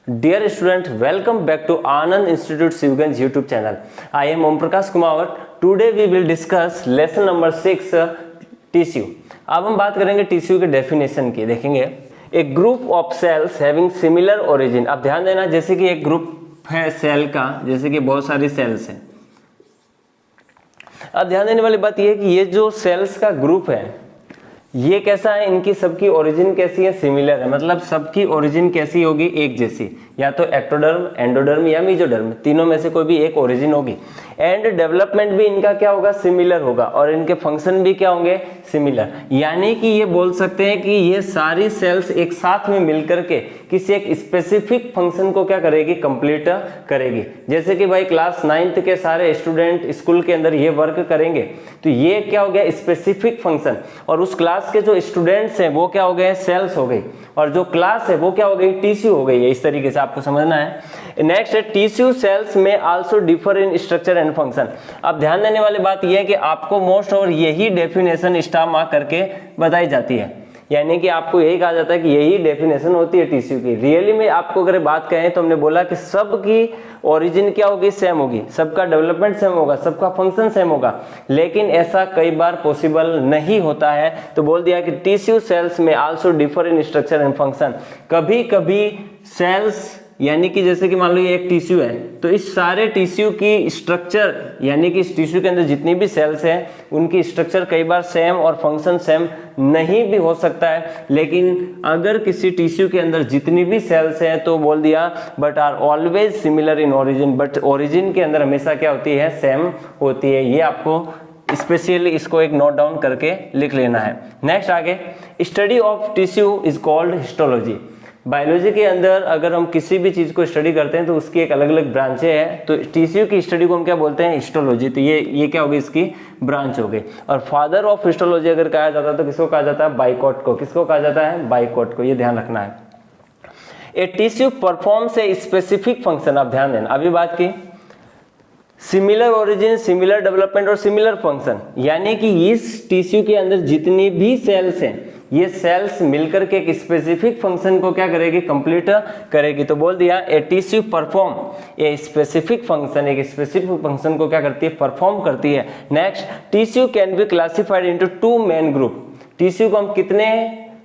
Dear student, welcome back to Anand Institute Sivaganj YouTube channel. I am Om Prakash Kumar. Today we will discuss lesson number 6 tissue. अब हम बात करेंगे tissue के definition की. देखेंगे a group of cells having similar origin. अब ध्यान देना, जैसे कि एक ग्रुप है सेल का, जैसे कि बहुत सारी सेल्स हैं. अब ध्यान देने वाली बात यह है कि ये जो सेल्स का ग्रुप है ये कैसा है, इनकी सबकी ओरिजिन कैसी है, सिमिलर है. मतलब सबकी ओरिजिन कैसी होगी, एक जैसी, या तो एक्टोडर्म, एंडोडर्म या मेसोडर्म, तीनों में से कोई भी एक ओरिजिन होगी. एंड डेवलपमेंट भी इनका क्या होगा, सिमिलर होगा, और इनके फंक्शन भी क्या होंगे, सिमिलर. यानी कि ये बोल सकते हैं कि ये सारी सेल्स एक साथ में मिलकर के किसी एक स्पेसिफिक फंक्शन को क्या करेगी, कंप्लीट करेगी. जैसे कि भाई क्लास 9th के सारे स्टूडेंट स्कूल के अंदर ये वर्क करेंगे तो ये क्या हो गया, स्पेसिफिक फंक्शन. और उस क्लास के जो स्टूडेंट्स हैं वो क्या हो गए, सेल्स हो गई, और जो क्लास है वो क्या हो गई, टिश्यू हो गई है. इस तरीके से आपको समझना है. नेक्स्ट है टिश्यू सेल्स में also differ in structure and function. अब ध्यान देने वाली बात यह है कि आपको मोस्ट और यही डेफिनेशन स्टार मार्क करके बताई जाती है. यानी कि आपको यही कहा जाता है कि यही डेफिनेशन होती है टिश्यू की. रियली में आपको अगर बात करें तो हमने बोला कि सबकी ओरिजिन क्या होगी, सेम होगी, सबका डेवलपमेंट सेम होगा, सबका फंक्शन सेम होगा, लेकिन ऐसा कई बार पॉसिबल नहीं होता है. तो बोल दिया कि टिश्यू सेल्स में also differ in structure and function. कभी कभी सेल्स, यानी कि जैसे कि मान लो ये एक टिश्यू है, तो इस सारे टिश्यू की स्ट्रक्चर, यानी कि इस टिश्यू के अंदर जितनी भी सेल्स हैं उनकी स्ट्रक्चर कई बार सेम और फंक्शन सेम नहीं भी हो सकता है. लेकिन अगर किसी टिश्यू के अंदर जितनी भी सेल्स हैं तो बोल दिया but are always similar in origin. But origin के अंदर हमेशा क्या होती है, सेम होती है. ये आपको स्पेशली इसको एक नोट डाउन करके लिख लेना है. नेक्स्ट आगे, study of tissue is called histology. Biology के अंदर अगर हम किसी भी चीज को स्टडी करते हैं तो उसकी एक अलग अलग ब्रांचें हैं. तो टिश्यू की स्टडी को हम क्या बोलते हैं, हिस्टोलॉजी. तो ये क्या होगी, इसकी ब्रांच हो गई. और फादर ऑफ हिस्टोलॉजी अगर कहा जाता है तो किसको कहा जाता है, बाइकॉट को. किसको कहा जाता है, बाइकॉट को. ये ध्यान रखना है. A tissue performs a specific function. आप ध्यान देना, अभी बात की सिमिलर ओरिजिन, सिमिलर डेवलपमेंट और सिमिलर फंक्शन. यानी कि इस टिश्यू के अंदर जितनी भी सेल्स हैं ये सेल्स मिलकर के एक स्पेसिफिक फंक्शन को क्या करेगी, कंप्लीट करेगी. तो बोल दिया a tissue perform a specific function. एक स्पेसिफिक फंक्शन को क्या करती है, परफॉर्म करती है. Next, tissue can be classified into 2 main group. Tissue को हम कितने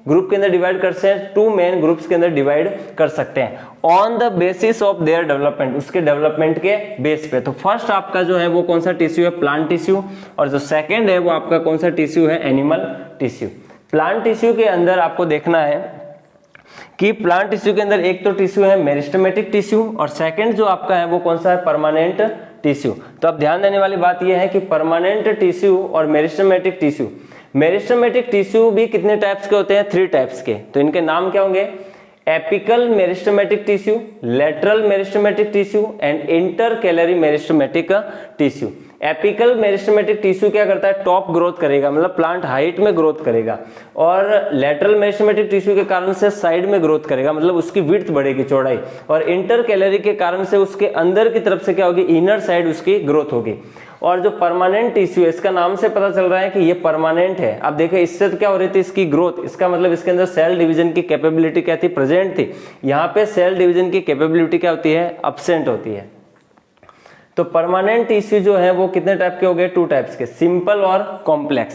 ग्रुप के अंदर डिवाइड कर सकते हैं, 2 मेन ग्रुप्स के अंदर डिवाइड कर सकते हैं on the basis of their development. उसके डेवलपमेंट के बेस पे. तो फर्स्ट आपका जो है वो कौन सा टिश्यू है, प्लांट टिश्यू. और जो सेकंड है वो आपका कौन सा टिश्यू है, एनिमल टिश्यू. प्लांट टिश्यू के अंदर आपको देखना है कि प्लांट टिश्यू के अंदर एक तो टिश्यू है मेरिस्टेमेटिक टिश्यू, और सेकंड जो आपका है वो कौन सा है, परमानेंट टिश्यू. तो अब ध्यान देने वाली बात यह है कि परमानेंट टिश्यू और मेरिस्टेमेटिक टिश्यू. मेरिस्टेमेटिक टिश्यू भी कितने टाइप्स के होते हैं, 3 टाइप्स के. तो इनके नाम क्या होंगे, apical meristematic tissue, lateral meristematic tissue and intercalary meristematic tissue. Apical meristematic tissue क्या करता है, टॉप ग्रोथ करेगा, मतलब प्लांट हाइट में ग्रोथ करेगा. और लेटरल मेरिस्टेमेटिक टिश्यू के कारण से साइड में ग्रोथ करेगा, मतलब उसकी विड्थ बढ़ेगी, चौड़ाई. और इंटरकैलरी के कारण से उसके अंदर की तरफ से क्या होगी, इनर साइड उसकी ग्रोथ होगी. और जो परमानेंट टिश्यू है, इसका नाम से पता चल रहा है कि ये परमानेंट है. अब देखिए इससे क्या हो रही थी, इसकी ग्रोथ, इसका मतलब इसके अंदर सेल डिवीजन की कैपेबिलिटी क्या थी, प्रेजेंट थी. यहाँ पे सेल डिवीजन की कैपेबिलिटी क्या होती है, अब्सेंट होती है. तो परमानेंट टिश्यू जो है वो कितने टाइप के हो गए, 2 टाइप्स के, सिंपल और कॉम्प्लेक्स.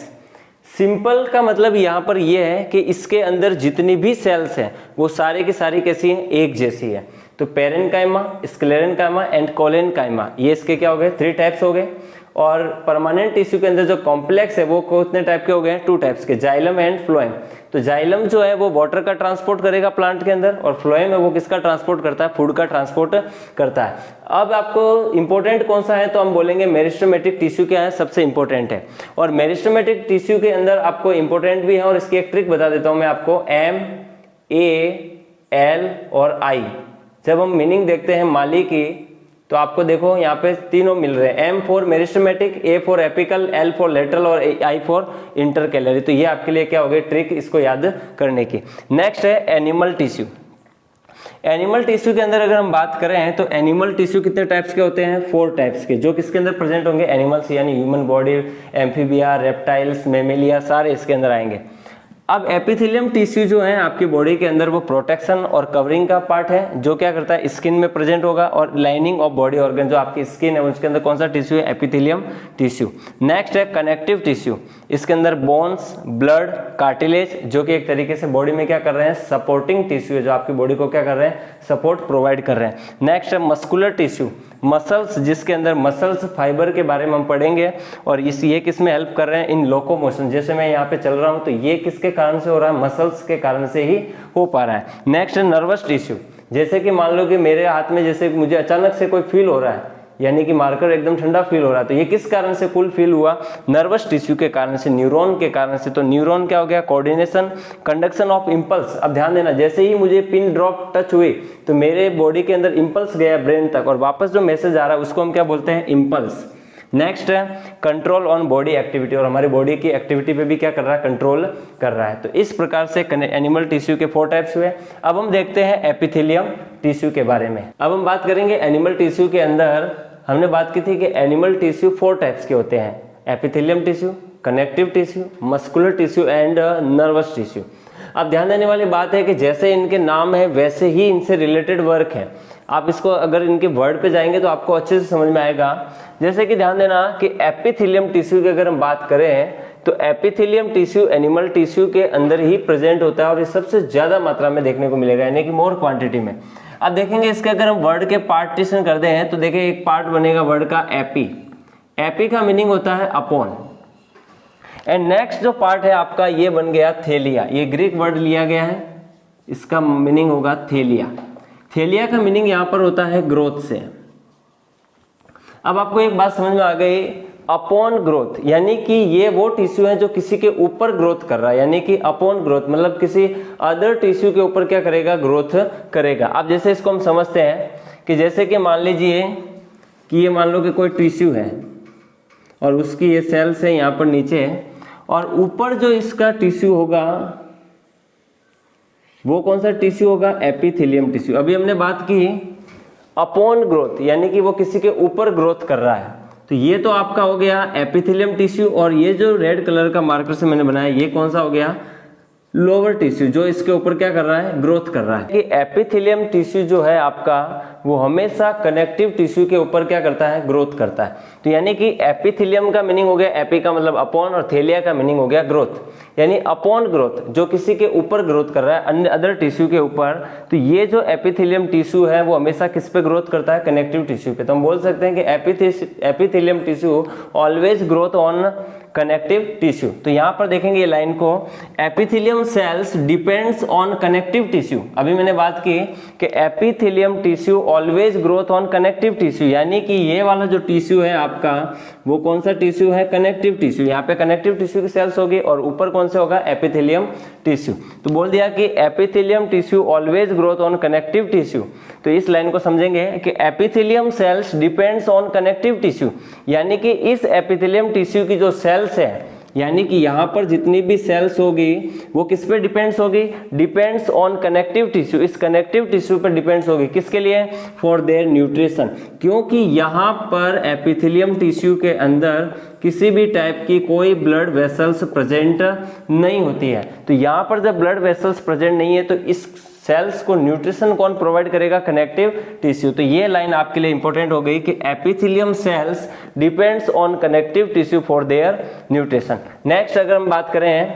सिंपल का मतलब यहाँ पर ये है कि इसके अंदर जितनी भी सेल्स हैं वो सारी की सारी कैसी हैं, एक जैसी है. तो पेरेन्काइमा, स्क्लेरेन्काइमा एंड कोलेन्काइमा, ये इसके क्या हो गए, 3 टाइप्स हो गए. और परमानेंट टिश्यू के अंदर जो कॉम्प्लेक्स है वो कितने टाइप के हो गए, 2 टाइप्स के, जाइलम एंड फ्लोएम. तो जाइलम जो है वो वाटर का ट्रांसपोर्ट करेगा प्लांट के अंदर, और फ्लोएम है वो किसका ट्रांसपोर्ट करता है, फूड का ट्रांसपोर्ट करता है. अब आपको इंपॉर्टेंट कौन सा है, तो हम बोलेंगे मेरिस्टेमेटिक टिश्यू क्या है, सबसे इंपॉर्टेंट है. और मेरिस्टेमेटिक टिश्यू के अंदर आपको इंपॉर्टेंट भी है, और इसकी एक ट्रिक बता देता हूं मैं आपको. M, A, L और I. जब हम मीनिंग देखते हैं माली की तो आपको देखो यहाँ पे तीनों मिल रहे हैं. M for meristematic, A for apical, L for lateral और I फॉर इंटरकैलरी. तो ये आपके लिए क्या हो गई, ट्रिक इसको याद करने की. नेक्स्ट है एनिमल टिश्यू. एनिमल टिश्यू के अंदर अगर हम बात करें तो एनिमल टिश्यू कितने टाइप्स के होते हैं, 4 टाइप्स के, जो किसके अंदर प्रेजेंट होंगे, एनिमल्स यानी human body, amphibia, reptiles, Mammalia, सारे इसके अंदर आएंगे. अब एपिथेलियम टिश्यू जो है आपकी बॉडी के अंदर वो प्रोटेक्शन और कवरिंग का पार्ट है, जो क्या करता है स्किन में प्रेजेंट होगा, और लाइनिंग ऑफ बॉडी ऑर्गन जो आपकी स्किन है उसके अंदर कौन सा टिश्यू है, एपिथेलियम टिश्यू। नेक्स्ट है कनेक्टिव टिश्यू, इसके अंदर बोन्स, ब्लड, कार्टिलेज, जो कि एक तरीके से बॉडी में क्या कर रहे हैं, सपोर्टिंग टिश्यू है, जो आपकी बॉडी को क्या कर रहे हैं, सपोर्ट प्रोवाइड कर रहे हैं। नेक्स्ट है मस्कुलर टिश्यू, मसल्स, जिसके अंदर मसल्स फाइबर के बारे में हम पढ़ेंगे, और ये किस में हेल्प कर रहे हैं, इन लोकोमोशन। जैसे मैं यहाँ पे चल रहा हूँ तो ये किसके कारण से हो रहा है, मसल्स के कारण से ही हो पा रहा है। नेक्स्ट है नर्वस टिश्यू, जैसे कि मान लो कि मेरे हाथ में जैसे मुझे अचानक से कोई फील हो रहा है, यानी कि मार्कर एकदम ठंडा फील हो रहा है, तो ये किस कारण से कूल फील हुआ, नर्वस टिश्यू के कारण से, न्यूरॉन के कारण से। तो न्यूरॉन क्या हो गया, कोऑर्डिनेशन, कंडक्शन ऑफ इंपल्स। अब ध्यान देना, जैसे ही मुझे पिन ड्रॉप टच हुई तो मेरे बॉडी के अंदर इंपल्स गया ब्रेन तक, और वापस जो मैसेज आ रहा है उसको हम क्या बोलते हैं, इंपल्स। नेक्स्ट है कंट्रोल ऑन बॉडी एक्टिविटी, और हमारी बॉडी की एक्टिविटी पे भी क्या कर रहा है, कंट्रोल कर रहा है। तो इस प्रकार से एनिमल टिश्यू के 4 टाइप्स हुए। अब हम देखते हैं एपिथेलियम टिश्यू के बारे में। अब हम बात करेंगे एनिमल टिश्यू के अंदर, हमने बात की थी कि एनिमल टिश्यू 4 टाइप्स के होते हैं, epithelium tissue, connective tissue, muscular tissue and nervous tissue. अब ध्यान देने वाली बात है कि जैसे इनके नाम है वैसे ही इनसे रिलेटेड वर्क है। आप इसको अगर इनके वर्ड पे जाएंगे तो आपको अच्छे से समझ में आएगा। जैसे कि ध्यान देना कि एपिथेलियम टिश्यू की अगर हम बात करें तो एपिथेलियम टिश्यू एनिमल टिश्यू के अंदर ही प्रेजेंट होता है, और ये सबसे ज्यादा मात्रा में देखने को मिलेगा, यानी कि मोर क्वांटिटी में। अब देखेंगे इसके अगर हम वर्ड के पार्टीशन करते हैं तो देखिए एक पार्ट बनेगा वर्ड का एपी, एपी का मीनिंग होता है अपॉन, एंड नेक्स्ट जो पार्ट है आपका ये बन गया थेलिया, ये ग्रीक वर्ड लिया गया है, इसका मीनिंग होगा थेलिया। थेलिया का मीनिंग यहाँ पर होता है ग्रोथ से। अब आपको एक बात समझ में आ गई, अपॉन ग्रोथ, यानी कि ये वो टिश्यू है जो किसी के ऊपर ग्रोथ कर रहा है, यानी कि अपॉन ग्रोथ मतलब किसी अदर टिश्यू के ऊपर क्या करेगा, ग्रोथ करेगा। अब जैसे इसको हम समझते हैं कि जैसे कि मान लीजिए कि ये मान लो कि कोई टिश्यू है और उसकी ये सेल्स है यहाँ पर नीचे, और ऊपर जो इसका टिश्यू होगा वो कौन सा टिश्यू होगा, एपिथेलियम टिश्यू। अभी हमने बात की अपॉन ग्रोथ, यानी कि वो किसी के ऊपर ग्रोथ कर रहा है, तो ये तो आपका हो गया एपिथेलियम टिश्यू, और ये जो रेड कलर का मार्कर से मैंने बनाया ये कौन सा हो गया, लोअर टिश्यू, जो इसके ऊपर क्या कर रहा है, ग्रोथ कर रहा है। कि एपिथेलियम टिश्यू जो है आपका वो हमेशा कनेक्टिव टिश्यू के ऊपर क्या करता है, ग्रोथ करता है। तो यानी कि एपिथेलियम का मीनिंग हो गया, एपी का मतलब अपॉन, और थेलिया का मीनिंग हो गया ग्रोथ, यानी अपॉन ग्रोथ, जो किसी के ऊपर ग्रोथ कर रहा है, अन्य अदर टिश्यू के ऊपर। तो ये जो एपिथेलियम टिश्यू है वो हमेशा किस पे ग्रोथ करता है, कनेक्टिव टिश्यू पे। तो हम बोल सकते हैं कि epithelium tissue always growth on connective tissue. तो यहां पर देखेंगे ये लाइन को, epithelium cells depends on connective tissue. अभी मैंने बात की कि epithelium tissue always growth on connective tissue, यानी कि ये वाला जो टिश्यू है आपका वो कौन सा टिश्यू है, कनेक्टिव टिश्यू। यहाँ पे कनेक्टिव टिश्यू की सेल्स होगी और ऊपर कौन से होगा, एपिथेलियम टिश्यू। तो बोल दिया कि epithelium tissue always growth on connective tissue. तो इस लाइन को समझेंगे कि epithelium cells depends on connective tissue, यानी कि इस एपिथेलियम टिश्यू की जो सेल्स है, यानी कि यहाँ पर जितनी भी सेल्स होगी वो किस पे डिपेंड्स होगी, डिपेंड्स ऑन कनेक्टिव टिश्यू। इस कनेक्टिव टिश्यू पर डिपेंड्स होगी, किसके लिए, फॉर देयर न्यूट्रिशन, क्योंकि यहाँ पर एपिथेलियम टिश्यू के अंदर किसी भी टाइप की कोई ब्लड वेसल्स प्रेजेंट नहीं होती है। तो यहाँ पर जब ब्लड वेसल्स प्रेजेंट नहीं है तो इस सेल्स को न्यूट्रिशन कौन प्रोवाइड करेगा, कनेक्टिव टिश्यू। तो ये लाइन आपके लिए इंपॉर्टेंट हो गई कि epithelium cells depends on connective tissue for their nutrition. Next अगर हम बात करें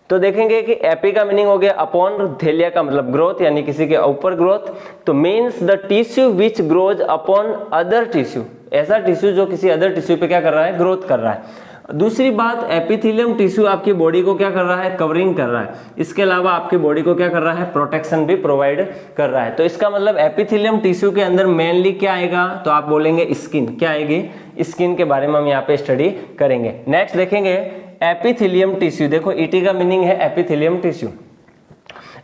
तो देखेंगे कि एपी का मीनिंग हो गया अपॉन, थेलिया का मतलब ग्रोथ, यानी किसी के ऊपर ग्रोथ। तो means the tissue which grows upon other tissue, ऐसा टिश्यू जो किसी अदर टिश्यू पे क्या कर रहा है, ग्रोथ कर रहा है। दूसरी बात, एपिथेलियम टिश्यू आपकी बॉडी को क्या कर रहा है, कवरिंग कर रहा है। इसके अलावा आपकी बॉडी को क्या कर रहा है, प्रोटेक्शन भी प्रोवाइड कर रहा है। तो इसका मतलब एपिथेलियम टिश्यू के अंदर मेनली क्या आएगा, तो आप बोलेंगे स्किन। क्या आएगी, स्किन के बारे में हम यहाँ पे स्टडी करेंगे। नेक्स्ट देखेंगे एपिथेलियम टिश्यू। देखो ईटी का मीनिंग है epithelium tissue.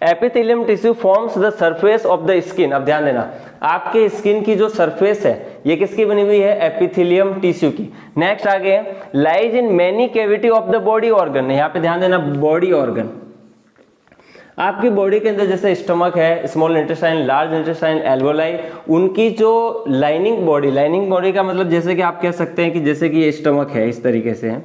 Epithelium tissue forms the surface of the skin. अब ध्यान देना, आपके स्किन की जो सरफेस है ये किसकी बनी हुई है, एपिथेलियम टिश्यू की। नेक्स्ट आगे, lies in many cavity of the body organ. यहाँ पे ध्यान देना, बॉडी ऑर्गन, आपकी बॉडी के अंदर जैसे स्टमक है, small intestine, large intestine, alveoli, उनकी जो लाइनिंग बॉडी का मतलब जैसे कि आप कह सकते हैं कि जैसे कि ये स्टमक है इस तरीके से,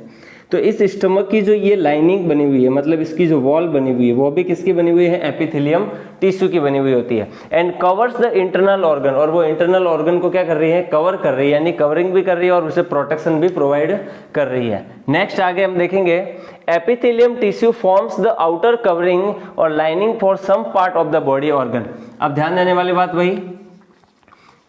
तो इस स्टमक की जो ये लाइनिंग बनी हुई है, मतलब इसकी जो वॉल बनी हुई है, वो भी किसकी बनी हुई है? एपिथेलियम टिश्यू की बनी हुई होती है। And covers the internal organ, और वो इंटरनल ऑर्गन को क्या कर रही है? कवर कर रही है, यानी कवरिंग भी कर रही है और उसे प्रोटेक्शन भी प्रोवाइड कर रही है। नेक्स्ट आगे हम देखेंगे, epithelium tissue forms the outer covering और lining for some part of the body organ. अब ध्यान देने वाली बात वही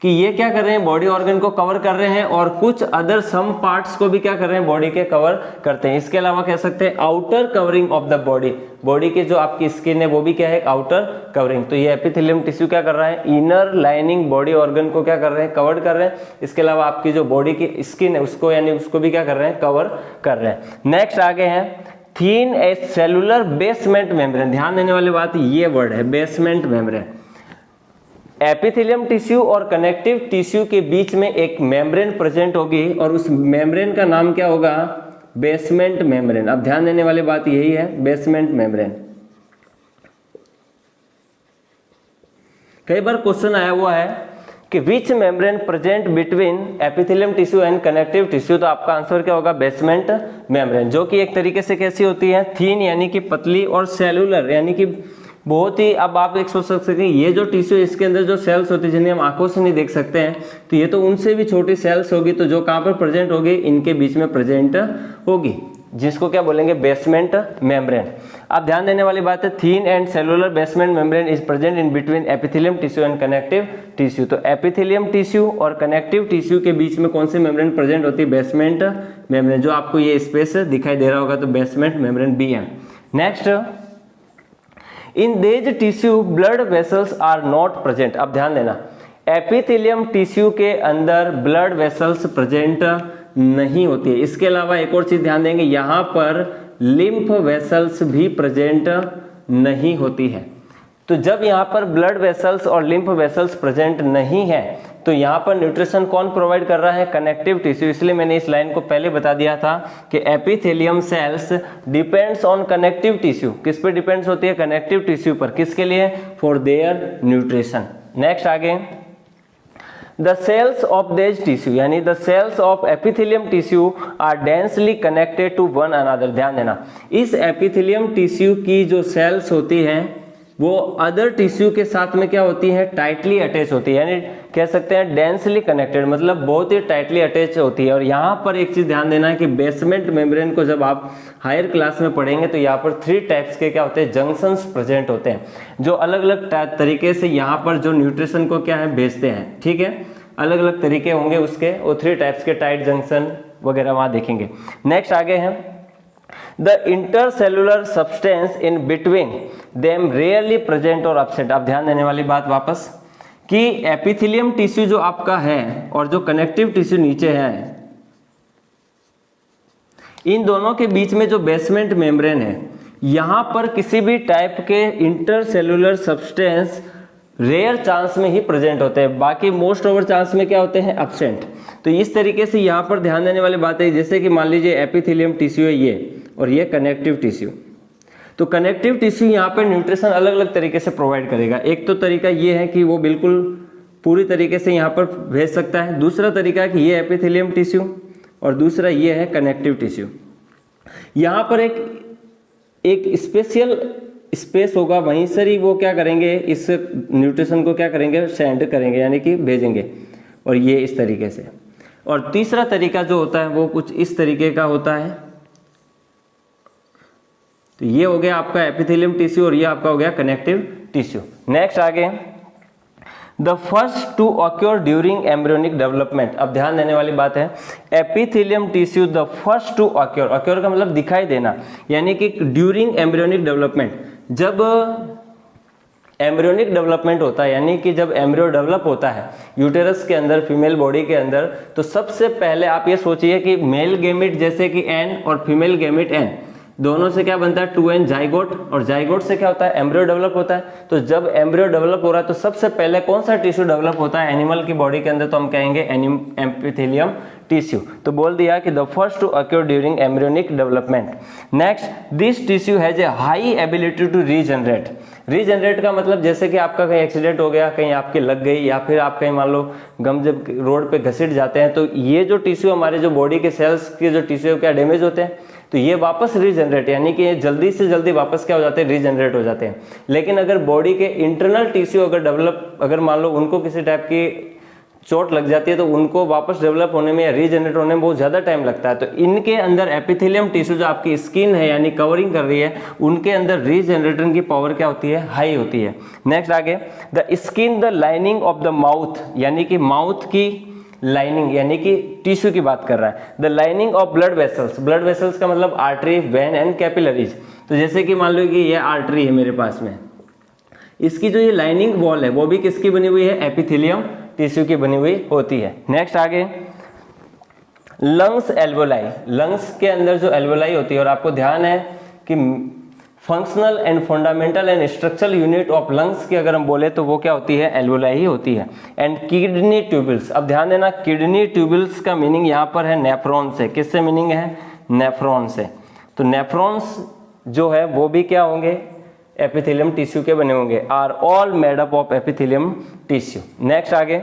कि ये क्या कर रहे हैं? बॉडी ऑर्गन को कवर कर रहे हैं और कुछ अदर सम पार्ट्स को भी क्या कर रहे हैं? बॉडी के कवर करते हैं। इसके अलावा कह सकते हैं outer covering of the body, body की जो आपकी स्किन है वो भी क्या है? Outer covering. तो ये एपिथेलियम टिश्यू क्या कर रहा है? इनर लाइनिंग बॉडी ऑर्गन को क्या कर रहे हैं? कवर कर रहे हैं। इसके अलावा आपकी जो बॉडी की स्किन है उसको, यानी उसको भी क्या कर रहे हैं? कवर कर रहे हैं। नेक्स्ट आगे है थीन ए सेलुलर बेसमेंट मेम्ब्रेन। ध्यान देने वाली बात ये वर्ड है, बेसमेंट मेम्ब्रेन। एपिथेलियम टिश्यू और कनेक्टिव टिश्यू के बीच में एक मेम्ब्रेन प्रेजेंट होगी और उस मेम्ब्रेन का नाम क्या होगा? Basement membrane. अब ध्यान देने वाली बात यही है, बेसमेंट मेम्ब्रेन। कई बार क्वेश्चन आया हुआ है कि which membrane present between epithelium tissue and connective tissue, तो आपका आंसर क्या होगा? बेसमेंट मेम्ब्रेन, जो कि एक तरीके से कैसी होती है? थीन यानी कि पतली, और सेलुलर यानी कि बहुत ही, अब आप एक सोच सकते हैं ये जो टिश्यू, इसके अंदर जो सेल्स होती है जिन्हें हम आंखों से नहीं देख सकते हैं, तो ये तो उनसे भी छोटी सेल्स होगी, तो जो कहाँ पर प्रेजेंट होगी? इनके बीच में प्रेजेंट होगी, जिसको क्या बोलेंगे? Basement membrane. अब ध्यान देने वाली बात है, thin and cellular basement membrane is present in between epithelium tissue and connective tissue. तो एपिथेलियम टिश्यू और कनेक्टिव टिश्यू के बीच में कौन सी मेम्ब्रेन प्रेजेंट होती है? Basement membrane. जो आपको ये स्पेस दिखाई दे रहा होगा, तो बेसमेंट मेम्ब्रेन बी है। Next, in these tissue blood vessels are not present. अब ध्यान देना, एपिथेलियम टिश्यू के अंदर ब्लड वेसल्स प्रेजेंट नहीं होती है। इसके अलावा एक और चीज ध्यान देंगे, यहां पर लिम्फ वेसल्स भी प्रेजेंट नहीं होती है। तो जब यहाँ पर ब्लड वेसल्स और लिम्फ वेसल्स प्रेजेंट नहीं है, तो यहाँ पर न्यूट्रिशन कौन प्रोवाइड कर रहा है? Connective tissue. इसलिए मैंने इस लाइन को पहले बता दिया था कि epithelium cells depends on connective tissue. किस पे डिपेंड्स होती है? कनेक्टिव टिश्यू पर। किसके लिए? For their nutrition. नेक्स्ट आगे, the cells of these tissue, यानी the cells of epithelium tissue are densely connected to one another. ध्यान देना, इस एपिथेलियम टिश्यू की जो सेल्स होती हैं वो अदर टिश्यू के साथ में क्या होती है? टाइटली अटैच होती है, यानी कह सकते हैं डेंसली कनेक्टेड, मतलब बहुत ही टाइटली अटैच होती है। और यहाँ पर एक चीज ध्यान देना है कि बेसमेंट मेम्ब्रेन को जब आप हायर क्लास में पढ़ेंगे तो यहाँ पर 3 टाइप्स के क्या होते हैं? जंक्शंस प्रेजेंट होते हैं, जो अलग अलग तरीके से यहाँ पर जो न्यूट्रिशन को क्या है? भेजते हैं। ठीक है, अलग अलग तरीके होंगे उसके, वो 3 टाइप्स के टाइट जंक्शन वगैरह वहां देखेंगे। नेक्स्ट आगे हैं, the intercellular substance in between them rarely present और एब्सेंट। अब ध्यान देने वाली बात वापस कि एपिथेलियम टिश्यू जो आपका है और जो कनेक्टिव टिश्यू नीचे है, इन दोनों के बीच में जो बेसमेंट मेम्ब्रेन है, यहां पर किसी भी टाइप के इंटरसेलुलर सब्सटेंस रेयर चांस में ही प्रेजेंट होते हैं, बाकी मोस्ट ओवर चांस में क्या होते हैं? एब्सेंट। तो इस तरीके से यहाँ पर ध्यान देने वाली बात है, जैसे कि मान लीजिए एपिथेलियम टिश्यू है ये, और ये कनेक्टिव टिश्यू। तो कनेक्टिव टिश्यू यहाँ पर न्यूट्रिशन अलग अलग तरीके से प्रोवाइड करेगा। एक तो तरीका ये है कि वो बिल्कुल पूरी तरीके से यहाँ पर भेज सकता है। दूसरा तरीका है कि ये एपिथेलियम टिश्यू, और दूसरा ये है कनेक्टिव टिश्यू। यहाँ पर एक स्पेशल स्पेस होगा, वहीं से ही वो क्या करेंगे? इस न्यूट्रिशन को क्या करेंगे? सेंड करेंगे, यानी कि भेजेंगे, और ये इस तरीके से। और तीसरा तरीका जो होता है वो कुछ इस तरीके का होता है। तो ये हो गया आपका एपिथेलियम टिश्यू और ये आपका हो गया कनेक्टिव टिश्यू। नेक्स्ट आगे, the first to occur during embryonic development. अब ध्यान देने वाली बात है, epithelium tissue the first to occur, occur का मतलब दिखाई देना, यानी कि ड्यूरिंग एम्ब्रियोनिक डेवलपमेंट, जब एम्ब्रियोनिक डेवलपमेंट होता है, यानी कि जब एम्ब्रियो डेवलप होता है यूटेरस के अंदर, फीमेल बॉडी के अंदर, तो सबसे पहले आप ये सोचिए कि मेल गैमेट जैसे कि एन और फीमेल गैमेट एन, दोनों से क्या बनता है? 2n जाइगोट, और जाइगोट से क्या होता है? एम्ब्रियो डेवलप होता है। तो जब एम्ब्रियो डेवलप हो रहा है तो सबसे पहले कौन सा टिश्यू डेवलप होता है एनिमल की बॉडी के अंदर? तो हम कहेंगे एपिथेलियम टिश्यू। तो बोल दिया कि the first to occur during embryonic development. Next, this tissue has a high ability to regenerate. Regenerate का मतलब जैसे कि आपका कहीं एक्सीडेंट हो गया, कहीं आपके लग गई, या फिर आप कहीं मान लो गम जब रोड पे घसीट जाते हैं, तो ये जो टिश्यू हमारे जो बॉडी के सेल्स के जो टिश्यू क्या डैमेज होते हैं, तो ये वापस रीजनरेट, यानी कि जल्दी से जल्दी वापस क्या हो जाते हैं, रीजनरेट हो जाते हैं। लेकिन अगर बॉडी के इंटरनल टिश्यू अगर डेवलप, अगर मान लो उनको किसी टाइप की चोट लग जाती है तो उनको वापस डेवलप होने में या रीजनरेट होने में बहुत ज़्यादा टाइम लगता है। तो इनके अंदर एपिथेलियम टिश्यू जो आपकी स्किन है यानी कवरिंग कर रही है, उनके अंदर रीजनरेटर की पावर क्या होती है, हाई होती है। नेक्स्ट आगे, the skin the lining of the mouth, यानी कि माउथ की लाइनिंग यानी कि टिश्यू की बात कर रहा है। The lining of blood vessels, blood vessels का मतलब आर्टरी, वेन एंड कैपिलरीज। तो जैसे कि मान लो कि ये आर्टरी है मेरे पास में, इसकी जो ये लाइनिंग वॉल है वो भी किसकी बनी हुई है, एपिथेलियम टिश्यू की बनी हुई होती है। नेक्स्ट आगे, लंग्स एल्वोलाई, लंग्स के अंदर जो एल्वोलाई होती है, और आपको ध्यान है कि functional and fundamental and structural unit of lungs की अगर हम बोले तो वो क्या होती है, एल्वोलाई ही होती है। एंड किडनी ट्यूबल्स, अब ध्यान देना किडनी ट्यूबल्स का मीनिंग यहाँ पर है नेफ्रॉन से। किससे मीनिंग है, नेफ्रॉन से। तो नेफ्रॉन्स जो है वो भी क्या होंगे, एपिथेलियम टिश्यू के बने होंगे। Are all made up of epithelium tissue. Next आगे,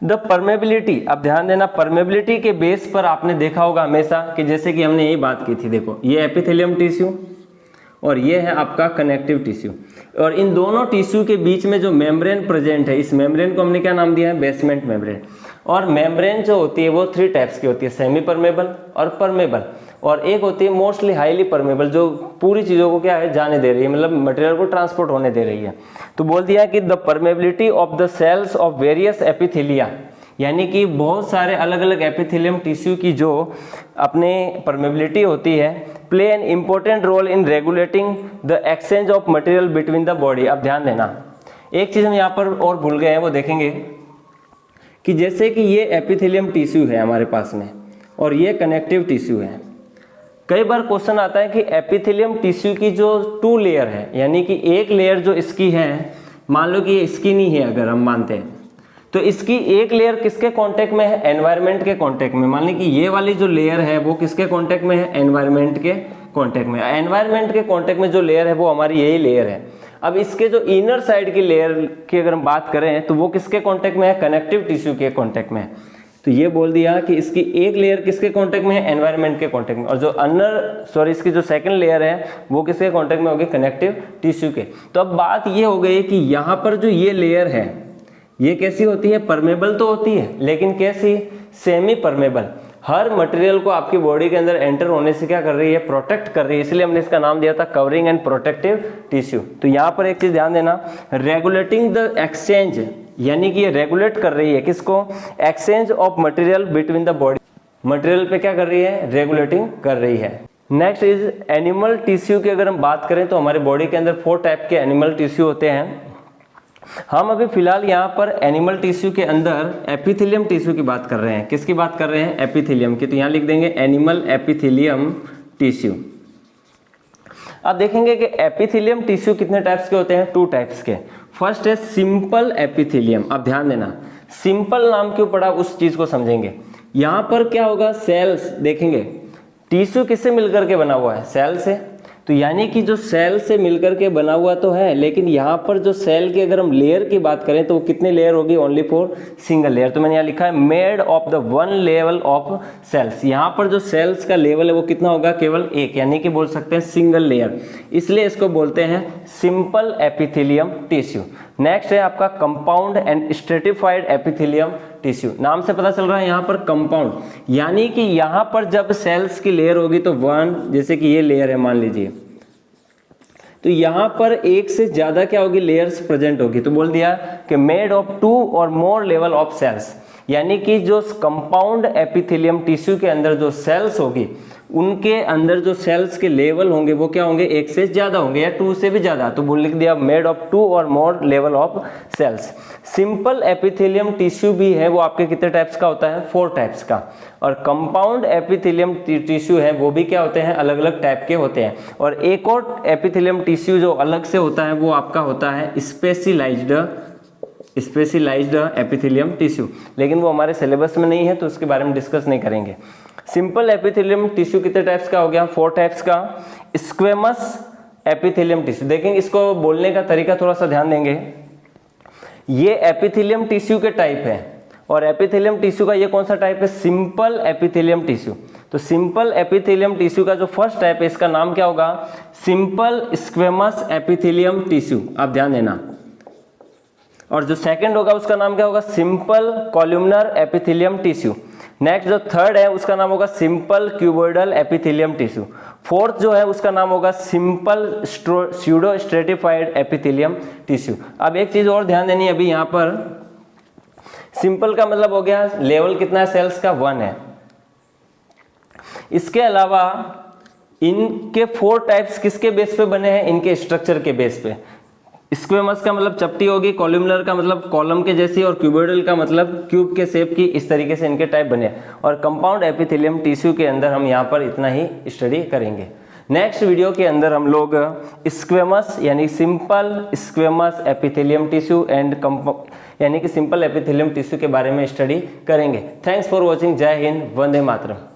द परमेबिलिटी, अब ध्यान देना परमेबिलिटी के बेस पर आपने देखा होगा हमेशा कि जैसे कि हमने यही बात की थी, देखो ये एपिथेलियम टिश्यू और ये है आपका कनेक्टिव टिश्यू, और इन दोनों टिश्यू के बीच में जो मेम्ब्रेन प्रेजेंट है, इस मेम्ब्रेन को हमने क्या नाम दिया है, बेसमेंट मेम्ब्रेन। और मेम्ब्रेन जो होती है वो 3 टाइप्स की होती है, सेमी परमेबल और परमेबल, और एक होती है मोस्टली हाईली परमेबल, जो पूरी चीज़ों को क्या है, जाने दे रही है, मतलब मटेरियल को ट्रांसपोर्ट होने दे रही है। तो बोल दिया कि the permeability of the cells of various epithelia, यानी कि बहुत सारे अलग अलग एपिथेलियम टिश्यू की जो अपने परमेबिलिटी होती है, play an important role in regulating the exchange of material between the body. अब ध्यान देना, एक चीज़ हम यहाँ पर और भूल गए हैं, वो देखेंगे कि जैसे कि ये एपिथेलियम टिश्यू है हमारे पास में और ये कनेक्टिव टिश्यू है। कई बार क्वेश्चन आता है कि एपिथेलियम टिश्यू की जो 2 लेयर है, यानी कि एक लेयर जो इसकी है, मान लो कि ये स्किन ही है अगर हम मानते हैं, तो इसकी एक लेयर किसके कांटेक्ट में है, एनवायरनमेंट के कांटेक्ट में। मान ली कि ये वाली जो लेयर है वो किसके कांटेक्ट में है, एनवायरनमेंट के कांटेक्ट में। एनवायरनमेंट के कांटेक्ट में जो लेयर है वो हमारी यही लेयर है। अब इसके जो इनर साइड की लेयर की अगर हम बात करें तो वो किसके कांटेक्ट में है, कनेक्टिव टिश्यू के कांटेक्ट में है। तो ये बोल दिया कि इसकी एक लेयर किसके कांटेक्ट में है, एनवायरनमेंट के कांटेक्ट में, और जो इसकी जो सेकंड लेयर है वो किसके कांटेक्ट में होगी, कनेक्टिव टिश्यू के। तो अब बात ये हो गई कि यहाँ पर जो ये लेयर है ये कैसी होती है, परमेबल तो होती है, लेकिन कैसी, सेमी परमेबल। हर मटेरियल को आपकी बॉडी के अंदर एंटर होने से क्या कर रही है, प्रोटेक्ट कर रही है, इसलिए हमने इसका नाम दिया था कवरिंग एंड प्रोटेक्टिव टिश्यू। तो यहाँ पर एक चीज ध्यान देना, रेगुलेटिंग द एक्सचेंज, यानी कि ये रेगुलेट कर रही है किसको, exchange of material between the body, material पे क्या कर रही है, रेगुलेटिंग कर रही है। नेक्स्ट इज एनिमल टिश्यू की अगर हम बात करें तो हमारे बॉडी के अंदर 4 टाइप के एनिमल टिश्यू होते हैं। हम अभी फिलहाल यहाँ पर एनिमल टिश्यू के अंदर एपिथेलियम टिश्यू की बात कर रहे हैं। किसकी बात कर रहे हैं, एपिथेलियम की। तो यहाँ लिख देंगे एनिमल एपिथेलियम टिश्यू। अब देखेंगे कि एपिथेलियम टिश्यू कितने टाइप्स के होते हैं, 2 टाइप्स के। फर्स्ट है सिंपल एपिथेलियम। अब ध्यान देना, सिंपल नाम क्यों पड़ा उस चीज को समझेंगे। यहां पर क्या होगा, सेल्स, देखेंगे टिश्यू किससे मिलकर के बना हुआ है, सेल से। तो यानी कि जो सेल से मिलकर के बना हुआ तो है, लेकिन यहाँ पर जो सेल की अगर हम लेयर की बात करें तो वो कितने लेयर होगी, ओनली फॉर सिंगल लेयर। तो मैंने यहाँ लिखा है made of the 1 level of cells. यहाँ पर जो सेल्स का लेवल है वो कितना होगा, केवल 1, यानी कि बोल सकते हैं सिंगल लेयर, इसलिए इसको बोलते हैं सिंपल एपिथेलियम टिश्यू। नेक्स्ट है आपका compound and stratified epithelium tissue. नाम से पता चल रहा है यहाँ पर कंपाउंड, यानी कि यहाँ पर जब सेल्स की लेयर होगी तो 1, जैसे कि ये लेयर है मान लीजिए, तो यहाँ पर 1 से ज्यादा क्या होगी, लेयर्स प्रेजेंट होगी। तो बोल दिया कि मेड ऑफ 2 और मोर लेवल ऑफ सेल्स, यानी कि जो कंपाउंड एपिथेलियम टिश्यू के अंदर जो सेल्स होगी उनके अंदर जो सेल्स के लेवल होंगे वो क्या होंगे, 1 से ज्यादा होंगे या 2 से भी ज्यादा। तो बोल लिख दिया मेड ऑफ 2 और more level of cells. Simple epithelium tissue भी है, वो आपके कितने टाइप्स का होता है, 4 टाइप्स का। और कंपाउंड एपिथेलियम टिश्यू है वो भी क्या होते हैं, अलग अलग टाइप के होते हैं। और एक और एपिथेलियम टिश्यू जो अलग से होता है वो आपका होता है स्पेशलाइज्ड एपिथेलियम टिश्यू, लेकिन वो हमारे सिलेबस में नहीं है तो उसके बारे में डिस्कस नहीं करेंगे। सिंपल एपिथेलियम टिश्यू कितने टाइप्स का हो गया, 4 टाइप्स का। स्क्वेमस एपिथेलियम टिश्यू, देखेंगे इसको बोलने का तरीका थोड़ा सा ध्यान देंगे। ये एपिथेलियम टिश्यू के टाइप है, और एपिथेलियम टिश्यू का ये कौन सा टाइप है, सिंपल एपिथेलियम टिश्यू। तो सिंपल एपिथेलियम टिश्यू का जो फर्स्ट टाइप है इसका नाम क्या होगा? सिंपल स्क्वेमस एपिथेलियम टिश्यू, आप ध्यान देना। और जो सेकंड होगा उसका नाम क्या होगा? Simple columnar epithelium tissue. Next जो थर्ड है उसका नाम होगा simple cuboidal epithelium tissue. Fourth जो है उसका नाम होगा simple pseudo stratified epithelium tissue. अब एक चीज और ध्यान देनी है, अभी यहाँ पर सिंपल का मतलब हो गया लेवल कितना है सेल्स का? 1 है। इसके अलावा इनके 4 टाइप्स किसके बेस पे बने हैं? इनके स्ट्रक्चर के बेस पे। स्क्वेमस का मतलब चपटी होगी, कॉलमनर का मतलब कॉलम के जैसी, और क्यूबोइडल का मतलब क्यूब के शेप की। इस तरीके से इनके टाइप बने। और कंपाउंड एपिथेलियम टिश्यू के अंदर हम यहाँ पर इतना ही स्टडी करेंगे। नेक्स्ट वीडियो के अंदर हम लोग स्क्वेमस यानी simple squamous epithelium tissue and यानी कि सिंपल एपिथेलियम टिश्यू के बारे में स्टडी करेंगे। Thanks for watching. जय हिंद, वंदे मातरम।